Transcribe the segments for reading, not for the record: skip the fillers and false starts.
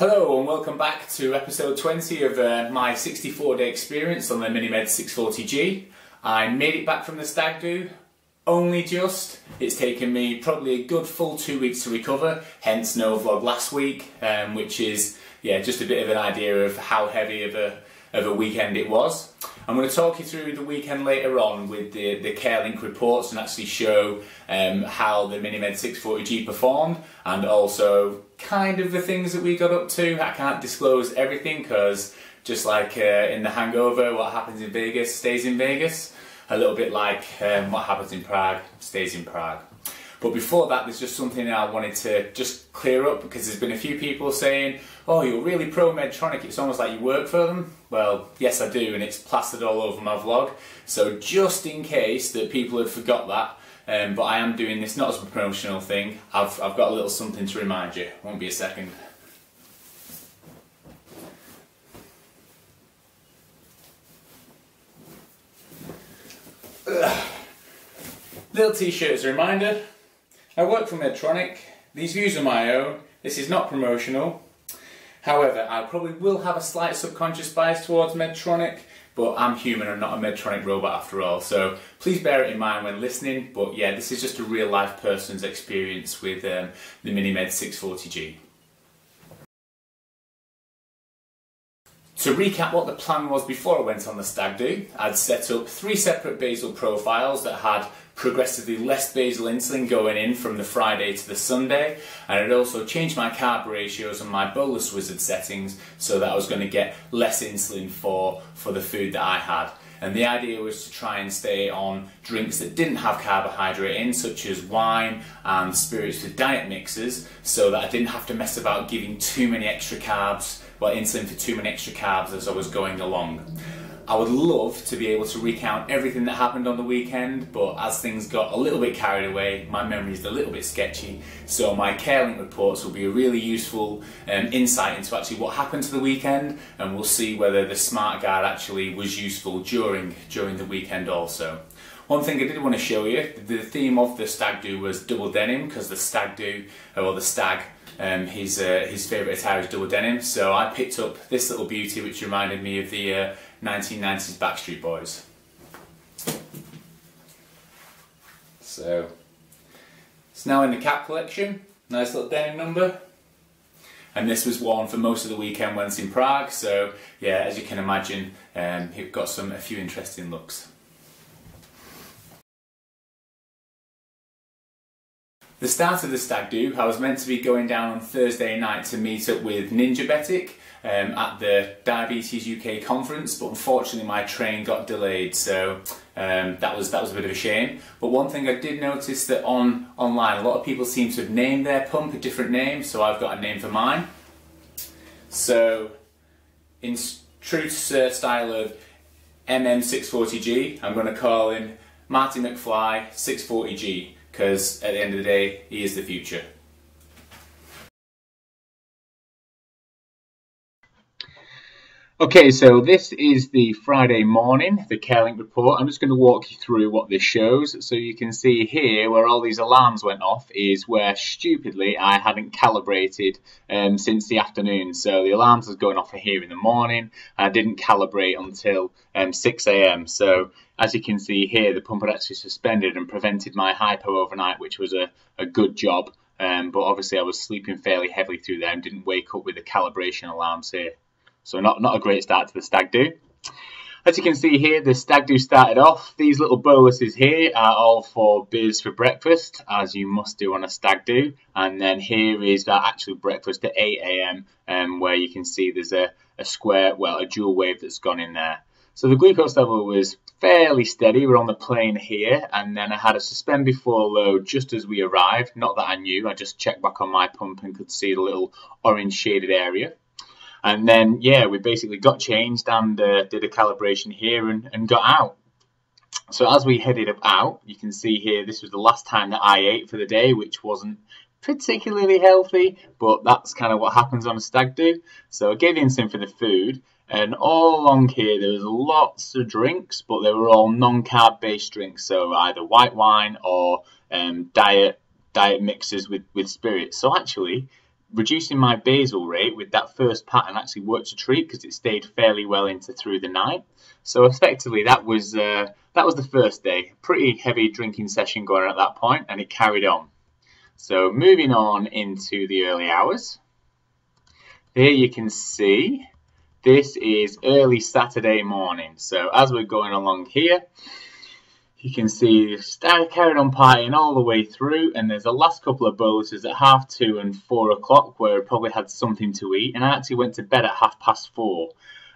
Hello and welcome back to episode 20 of my 64-day experience on the MiniMed 640G. I made it back from the Stag Do, only just. It's taken me probably a good full 2 weeks to recover, hence no vlog last week, which is just a bit of an idea of how heavy of a weekend it was. I'm going to talk you through the weekend later on with the CareLink reports and actually show how the MiniMed 640G performed, and also kind of the things that we got up to. I can't disclose everything because just like in The Hangover, what happens in Vegas stays in Vegas. A little bit like what happens in Prague stays in Prague. But before that, there's just something that I wanted to just clear up, because there's been a few people saying, oh, you're really pro Medtronic, it's almost like you work for them. Well, yes I do, and it's plastered all over my vlog. So just in case that people have forgot that, but I am doing this not as a promotional thing, I've got a little something to remind you. Won't be a second. Little t-shirt as a reminder. I work for Medtronic. These views are my own. This is not promotional. However, I probably will have a slight subconscious bias towards Medtronic, but I'm human and not a Medtronic robot after all, so please bear it in mind when listening. But yeah, this is just a real life person's experience with the MiniMed 640G. To recap what the plan was before I went on the Stag Do, I'd set up 3 separate basal profiles that had progressively less basal insulin going in from the Friday to the Sunday, and I'd also changed my carb ratios and my bolus wizard settings so that I was going to get less insulin for the food that I had. And the idea was to try and stay on drinks that didn't have carbohydrate in, such as wine and spirits with diet mixers, so that I didn't have to mess about giving too many extra carbs, well, insulin for too many extra carbs as I was going along. I would love to be able to recount everything that happened on the weekend, but as things got a little bit carried away, my memory is a little bit sketchy, so my CareLink reports will be a really useful insight into actually what happened to the weekend, and we'll see whether the smart guide actually was useful during the weekend also. One thing I did want to show you, the theme of the Stag Do was double denim, because the Stag Do, or the Stag, his favourite attire is double denim, so I picked up this little beauty which reminded me of the 1990s Backstreet Boys. So it's now in the cap collection, nice little denim number, and this was worn for most of the weekend when it's in Prague, so yeah, as you can imagine, it got a few interesting looks. The start of the Stag Do, I was meant to be going down on Thursday night to meet up with Ninjabetic at the Diabetes UK conference, but unfortunately my train got delayed, so that was a bit of a shame. But one thing I did notice that online, a lot of people seem to have named their pump a different name, so I've got a name for mine. So in true style of MM640G, I'm going to call him Marty McFly 640G. Because at the end of the day, he is the future. Okay, so this is the Friday morning, the CareLink report. I'm just going to walk you through what this shows. So you can see here where all these alarms went off is where stupidly I hadn't calibrated since the afternoon. So the alarms was going off here in the morning. I didn't calibrate until 6 AM. So as you can see here, the pump had actually suspended and prevented my hypo overnight, which was a good job. But obviously I was sleeping fairly heavily through there and didn't wake up with the calibration alarms here. So not a great start to the Stag Do. As you can see here, the Stag Do started off. These little boluses here are all for beers for breakfast, as you must do on a Stag Do. And then here is our actual breakfast at 8 AM, where you can see there's a square, well, a dual wave that's gone in there. So the glucose level was fairly steady. We're on the plane here, and then I had a suspend before load just as we arrived. Not that I knew, I just checked back on my pump and could see the little orange shaded area. And then, yeah, we basically got changed and did a calibration here and got out. So as we headed out, you can see here, this was the last time that I ate for the day, which wasn't particularly healthy, but that's kind of what happens on a Stag Do. So I gave insulin for the food, and all along here there was lots of drinks, but they were all non-carb based drinks, so either white wine or diet mixers with spirits. So actually, reducing my basal rate with that first pattern actually worked a treat because it stayed fairly well into through the night. So effectively that was the first day. Pretty heavy drinking session going on at that point, and it carried on. So moving on into the early hours. Here you can see this is early Saturday morning. So as we're going along here, you can see carried on partying all the way through, and there's the last couple of boluses at 2:30 and 4 o'clock where I probably had something to eat, and I actually went to bed at 4:30.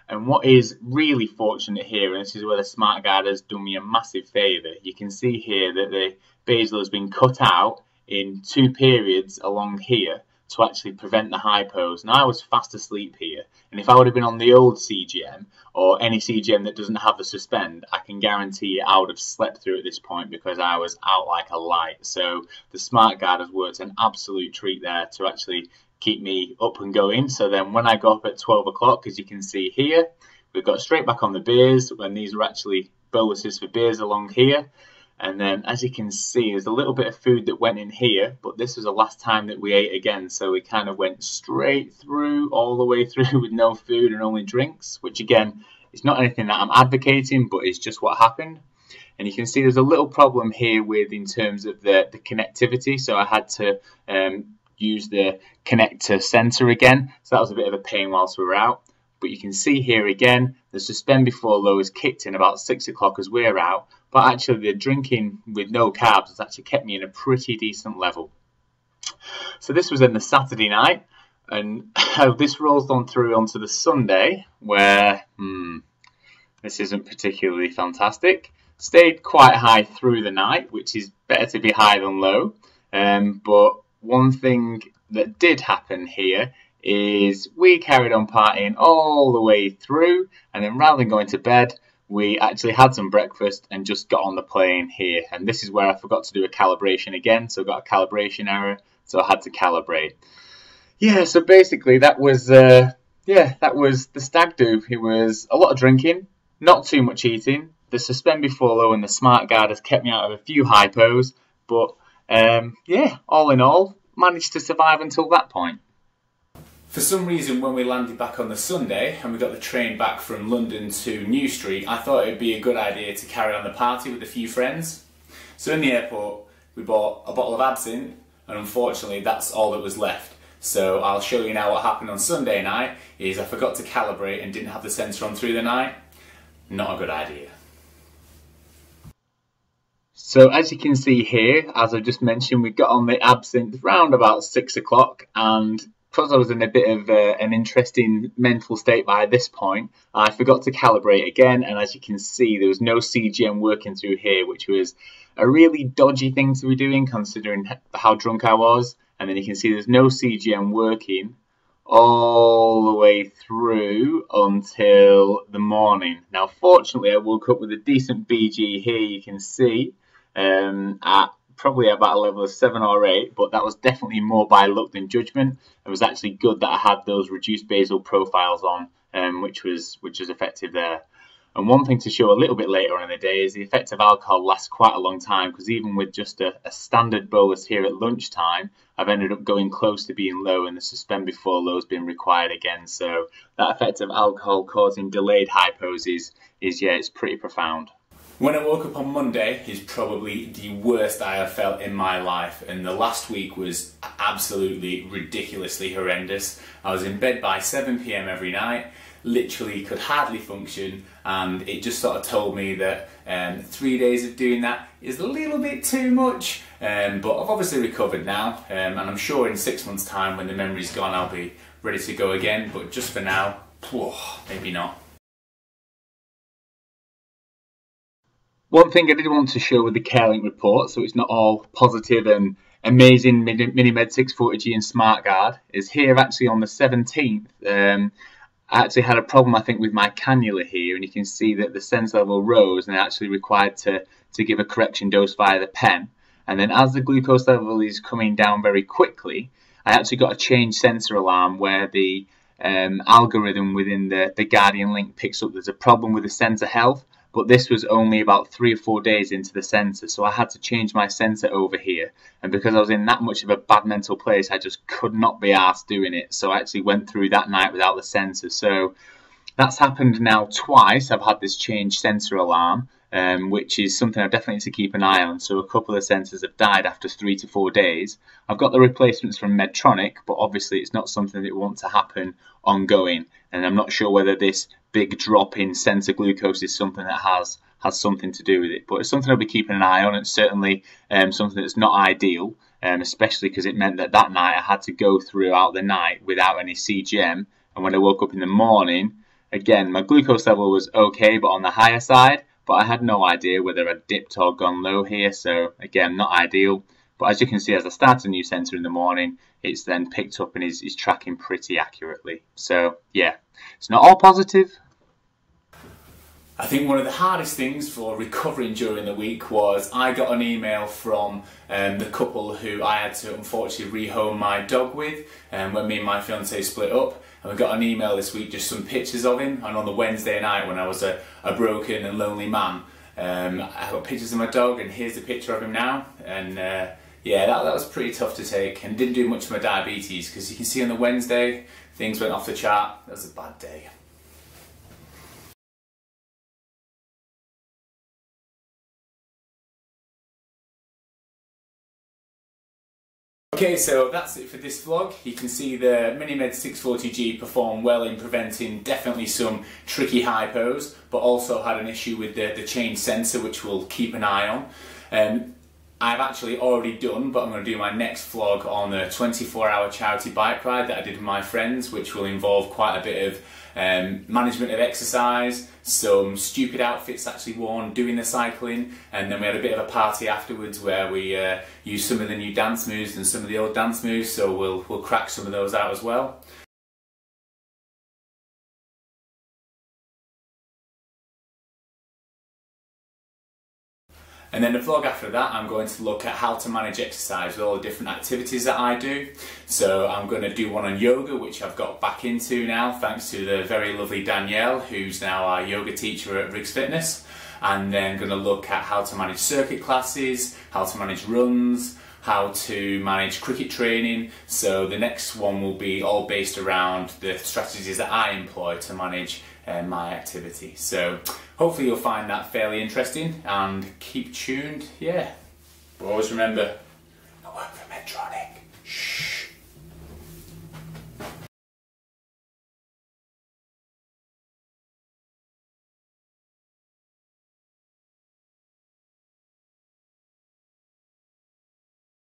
And what is really fortunate here, and this is where the smart guard has done me a massive favour, you can see here that the basal has been cut out in 2 periods along here to actually prevent the hypos. Now I was fast asleep here, and if I would have been on the old CGM or any CGM that doesn't have the suspend, I can guarantee I would have slept through at this point because I was out like a light. So the smart guard has worked an absolute treat there to actually keep me up and going. So then when I got up at 12 o'clock, as you can see here, we got straight back on the beers when these were actually boluses for beers along here. And then, as you can see, there's a little bit of food that went in here, but this was the last time that we ate again. So we kind of went straight through, all the way through with no food and only drinks, which again, is not anything that I'm advocating, but it's just what happened. And you can see there's a little problem here with in terms of the connectivity. So I had to use the connector center again. So that was a bit of a pain whilst we were out. But you can see here again, the suspend before low is kicked in about 6 o'clock as we're out. But actually the drinking with no carbs has actually kept me in a pretty decent level. So this was in the Saturday night, and this rolls on through onto the Sunday where this isn't particularly fantastic. Stayed quite high through the night, which is better to be high than low. But one thing that did happen here is we carried on partying all the way through, and then rather than going to bed, we actually had some breakfast and just got on the plane here. And this is where I forgot to do a calibration again, so I got a calibration error, so I had to calibrate. Yeah, so basically that was the Stag Do. It was a lot of drinking, not too much eating. The suspend before low and the smart guard has kept me out of a few hypos, but all in all, managed to survive until that point. For some reason, when we landed back on the Sunday and we got the train back from London to New Street, I thought it would be a good idea to carry on the party with a few friends. So in the airport, we bought a bottle of absinthe, and unfortunately that's all that was left. So I'll show you now what happened on Sunday night. Is I forgot to calibrate and didn't have the sensor on through the night. Not a good idea. So as you can see here, as I just mentioned, we got on the absinthe round about 6 o'clock, and because I was in a bit of an interesting mental state by this point, I forgot to calibrate again, and as you can see, there was no CGM working through here, which was a really dodgy thing to be doing considering how drunk I was. And then you can see there's no CGM working all the way through until the morning. Now, fortunately, I woke up with a decent BG here, you can see, at probably about a level of 7 or 8, but that was definitely more by luck than judgment. It was actually good that I had those reduced basal profiles on, which was effective there. And one thing to show a little bit later on in the day is the effect of alcohol lasts quite a long time, because even with just a standard bolus here at lunchtime, I've ended up going close to being low, and the suspend before low has been required again. So that effect of alcohol causing delayed hypos is it's pretty profound. When I woke up on Monday is probably the worst I have felt in my life, and the last week was absolutely ridiculously horrendous. I was in bed by 7 PM every night, literally could hardly function, and it just sort of told me that 3 days of doing that is a little bit too much, but I've obviously recovered now, and I'm sure in 6 months' time when the memory's gone I'll be ready to go again, but just for now, maybe not. One thing I did want to show with the CareLink report, so it's not all positive and amazing MiniMed 640G and SmartGuard, is here actually on the 17th. I actually had a problem, I think, with my cannula here, and you can see that the sense level rose, and I actually required to give a correction dose via the pen. And then as the glucose level is coming down very quickly, I actually got a change sensor alarm where the algorithm within the Guardian Link picks up there's a problem with the sensor health. but this was only about 3 or 4 days into the sensor, so I had to change my sensor over here, and because I was in that much of a bad mental place, I just could not be arsed doing it, so I actually went through that night without the sensor. So that's happened now twice. I've had this change sensor alarm, which is something I definitely need to keep an eye on. So a couple of sensors have died after 3 to 4 days. I've got the replacements from Medtronic, but obviously it's not something that wants to happen ongoing. And I'm not sure whether this big drop in sensor glucose is something that has something to do with it. But it's something I'll be keeping an eye on. It's certainly something that's not ideal, especially because it meant that night I had to go throughout the night without any CGM. And when I woke up in the morning, again, my glucose level was okay, but on the higher side. But I had no idea whether I'd dipped or gone low here, so again, not ideal. But as you can see, as I start a new sensor in the morning, it's then picked up and is tracking pretty accurately. So yeah, it's not all positive. I think one of the hardest things for recovering during the week was I got an email from the couple who I had to unfortunately rehome my dog with when me and my fiance split up. And we got an email this week, just some pictures of him. And on the Wednesday night when I was a broken and lonely man, I got pictures of my dog, and here's the picture of him now. And yeah, that was pretty tough to take, and didn't do much for my diabetes, because you can see on the Wednesday, things went off the chart. That was a bad day. Okay, so that's it for this vlog. You can see the MiniMed 640G performed well in preventing definitely some tricky hypos, but also had an issue with the change sensor, which we'll keep an eye on. I've actually already done, but I'm going to do my next vlog on the 24-hour charity bike ride that I did with my friends, which will involve quite a bit of management of exercise, some stupid outfits actually worn doing the cycling, and then we had a bit of a party afterwards where we used some of the new dance moves and some of the old dance moves, so we'll crack some of those out as well. And then the vlog after that, I'm going to look at how to manage exercise with all the different activities that I do. So I'm going to do one on yoga, which I've got back into now, thanks to the very lovely Danielle, who's now our yoga teacher at Riggs Fitness. And then going to look at how to manage circuit classes, how to manage runs, how to manage cricket training. So the next one will be all based around the strategies that I employ to manage my activity. So hopefully you'll find that fairly interesting, and keep tuned. Yeah, but always remember,